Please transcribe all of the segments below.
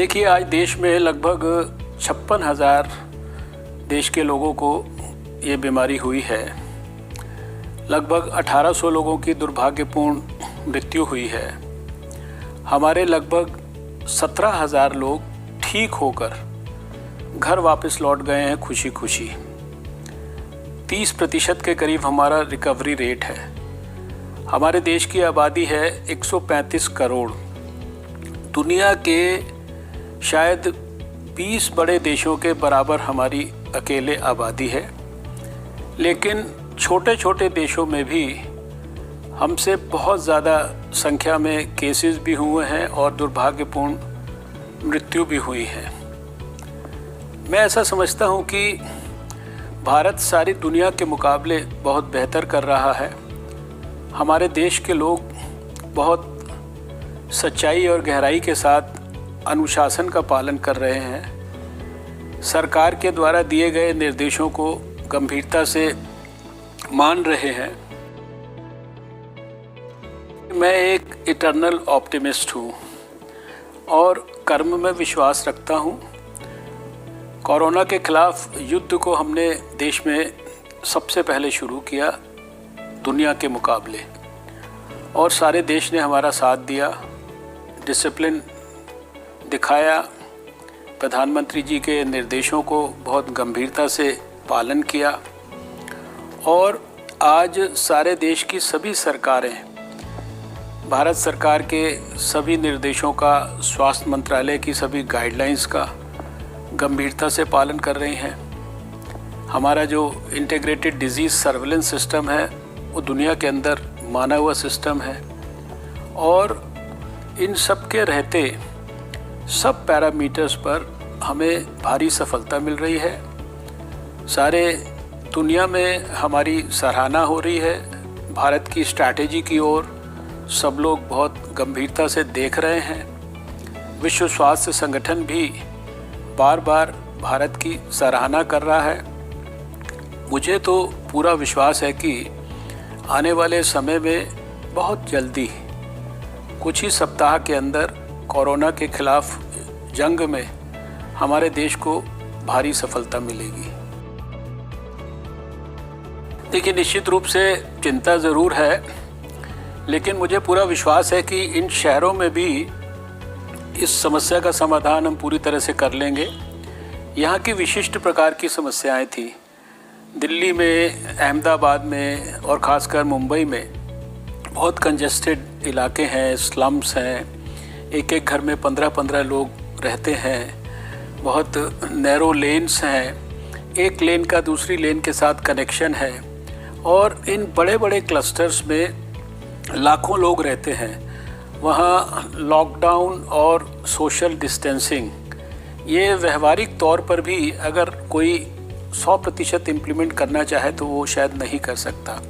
देखिए, आज देश में लगभग 56,000 देश के लोगों को ये बीमारी हुई है। लगभग 1800 लोगों की दुर्भाग्यपूर्ण मृत्यु हुई है। हमारे लगभग 17,000 लोग ठीक होकर घर वापस लौट गए हैं खुशी खुशी। 30% के करीब हमारा रिकवरी रेट है। हमारे देश की आबादी है 135 करोड़। दुनिया के शायद 20 बड़े देशों के बराबर हमारी अकेले आबादी है, लेकिन छोटे छोटे देशों में भी हमसे बहुत ज़्यादा संख्या में केसेस भी हुए हैं और दुर्भाग्यपूर्ण मृत्यु भी हुई है। मैं ऐसा समझता हूँ कि भारत सारी दुनिया के मुकाबले बहुत बेहतर कर रहा है। हमारे देश के लोग बहुत सच्चाई और गहराई के साथ अनुशासन का पालन कर रहे हैं। सरकार के द्वारा दिए गए निर्देशों को गंभीरता से मान रहे हैं। मैं एक इटर्नल ऑप्टिमिस्ट हूँ और कर्म में विश्वास रखता हूँ। कोरोना के खिलाफ युद्ध को हमने देश में सबसे पहले शुरू किया दुनिया के मुकाबले, और सारे देश ने हमारा साथ दिया, डिसिप्लिन दिखाया, प्रधानमंत्री जी के निर्देशों को बहुत गंभीरता से पालन किया। और आज सारे देश की सभी सरकारें भारत सरकार के सभी निर्देशों का, स्वास्थ्य मंत्रालय की सभी गाइडलाइंस का गंभीरता से पालन कर रही हैं। हमारा जो इंटीग्रेटेड डिजीज़ सर्विलेंस सिस्टम है वो दुनिया के अंदर माना हुआ सिस्टम है, और इन सब के रहते सब पैरामीटर्स पर हमें भारी सफलता मिल रही है। सारे दुनिया में हमारी सराहना हो रही है। भारत की स्ट्रैटेजी की ओर सब लोग बहुत गंभीरता से देख रहे हैं। विश्व स्वास्थ्य संगठन भी बार बार भारत की सराहना कर रहा है। मुझे तो पूरा विश्वास है कि आने वाले समय में बहुत जल्दी, कुछ ही सप्ताह के अंदर कोरोना के खिलाफ जंग में हमारे देश को भारी सफलता मिलेगी। देखिए, निश्चित रूप से चिंता ज़रूर है, लेकिन मुझे पूरा विश्वास है कि इन शहरों में भी इस समस्या का समाधान हम पूरी तरह से कर लेंगे। यहाँ की विशिष्ट प्रकार की समस्याएं थी। दिल्ली में, अहमदाबाद में और ख़ासकर मुंबई में बहुत कंजेस्टेड इलाके हैं, स्लम्स हैं, एक एक घर में 15-15 लोग रहते हैं, बहुत नैरो लेन्स हैं, एक लेन का दूसरी लेन के साथ कनेक्शन है, और इन बड़े बड़े क्लस्टर्स में लाखों लोग रहते हैं। वहाँ लॉकडाउन और सोशल डिस्टेंसिंग ये व्यवहारिक तौर पर भी अगर कोई 100% इम्प्लीमेंट करना चाहे तो वो शायद नहीं कर सकता।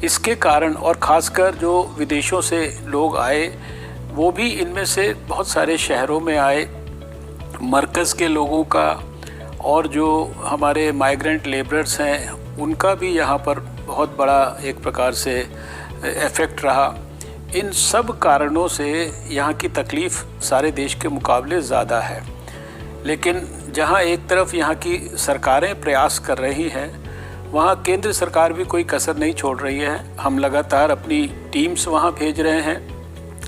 इसके कारण, और ख़ासकर जो विदेशों से लोग आए वो भी इनमें से बहुत सारे शहरों में आए, मरकज़ के लोगों का और जो हमारे माइग्रेंट लेबरर्स हैं उनका भी यहाँ पर बहुत बड़ा एक प्रकार से इफ़ेक्ट रहा। इन सब कारणों से यहाँ की तकलीफ़ सारे देश के मुकाबले ज़्यादा है। लेकिन जहाँ एक तरफ यहाँ की सरकारें प्रयास कर रही हैं, वहाँ केंद्र सरकार भी कोई कसर नहीं छोड़ रही है। हम लगातार अपनी टीम्स वहाँ भेज रहे हैं,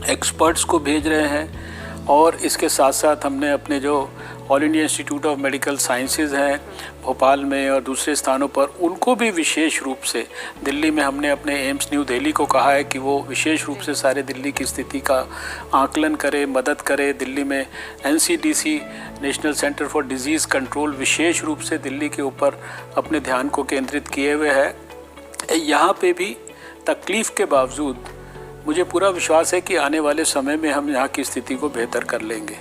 एक्सपर्ट्स को भेज रहे हैं, और इसके साथ साथ हमने अपने जो all India institute of medical sciences हैं भोपाल में और दूसरे स्थानों पर, उनको भी विशेष रूप से, दिल्ली में हमने अपने एम्स न्यू दिल्ली को कहा है कि वो विशेष रूप से सारे दिल्ली की स्थिति का आकलन करे, मदद करे। दिल्ली में NCDC, national centre for disease control, विशेष रूप से दिल्ली के ऊपर अपने ध्यान को केंद्रित किए हुए है। यहाँ पे भी तकलीफ़ के बावजूद मुझे पूरा विश्वास है कि आने वाले समय में हम यहाँ की स्थिति को बेहतर कर लेंगे।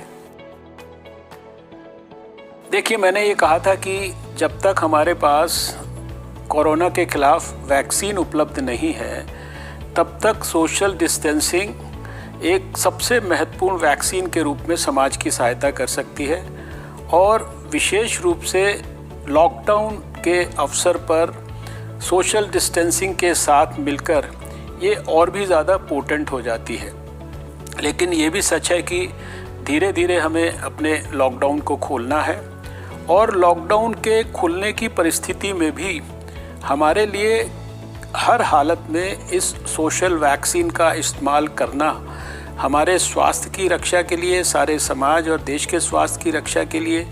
देखिए, मैंने ये कहा था कि जब तक हमारे पास कोरोना के खिलाफ वैक्सीन उपलब्ध नहीं है, तब तक सोशल डिस्टेंसिंग एक सबसे महत्वपूर्ण वैक्सीन के रूप में समाज की सहायता कर सकती है, और विशेष रूप से लॉकडाउन के अवसर पर सोशल डिस्टेंसिंग के साथ मिलकर ये और भी ज़्यादा पोटेंट हो जाती है। लेकिन ये भी सच है कि धीरे धीरे हमें अपने लॉकडाउन को खोलना है और लॉकडाउन के खुलने की परिस्थिति में भी हमारे लिए हर हालत में इस सोशल वैक्सीन का इस्तेमाल करना हमारे स्वास्थ्य की रक्षा के लिए, सारे समाज और देश के स्वास्थ्य की रक्षा के लिए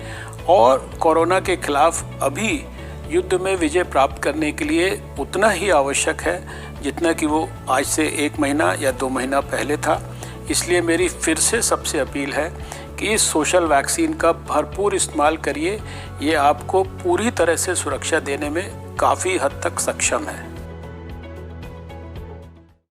और कोरोना के खिलाफ अभी युद्ध में विजय प्राप्त करने के लिए उतना ही आवश्यक है जितना कि वो आज से 1 महीना या 2 महीना पहले था। इसलिए मेरी फिर से सबसे अपील है कि इस सोशल वैक्सीन का भरपूर इस्तेमाल करिए। ये आपको पूरी तरह से सुरक्षा देने में काफ़ी हद तक सक्षम है।